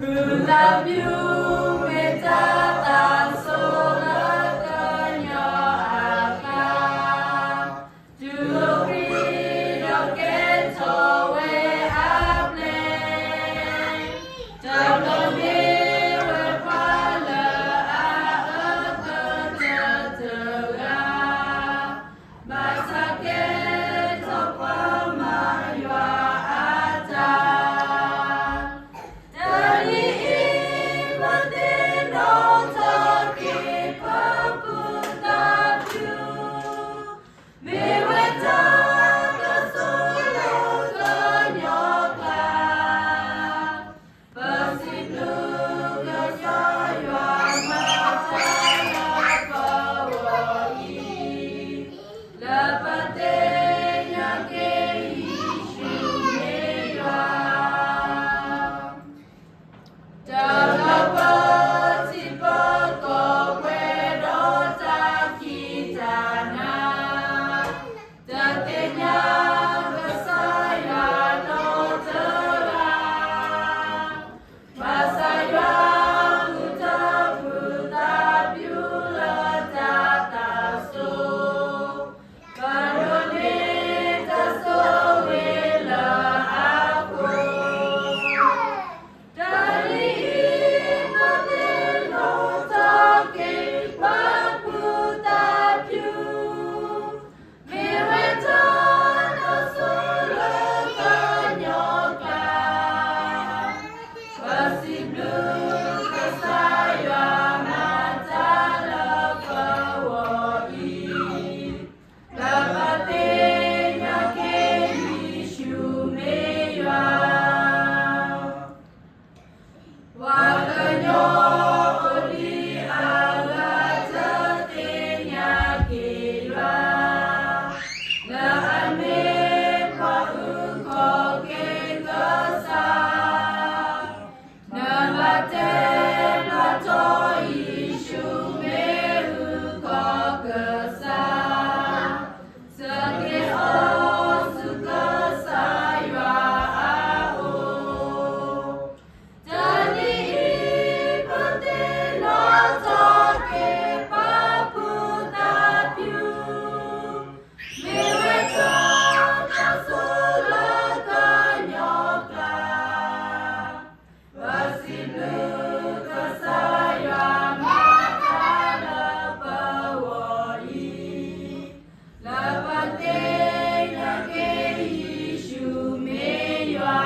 Love you, meta sola kanyo aka. Juri roket sowe aple. Jaloni wepala a Basake tokwa maywa ata. Dali ipate no toki paputa pyu. Miweta kasolo kanyoka. Pasiplu kanyoywa mataya pawai. Lapatenya ke ishumeya. Jalapati pako kwedo takitana. Takenya kasaya no terang. Masaya puta biula tatasu. Kanonita sowela aku. Dari ipate no toke paputa pyu. Miweta no solo kanyoka. Pasiblu kasaya matala kawai. Lapatenya ke ishumeya. Wakanyo odi agatenya kira. Na ame pauko ke kasa. Na late lato ishumeru ko kasa. Sake o suka saywa ao. Dali ipate no toke paputa pyu. Miweta kasula kanyoka. Pasiblu kasaya matala pawai. Lapatenya ke ishumeya.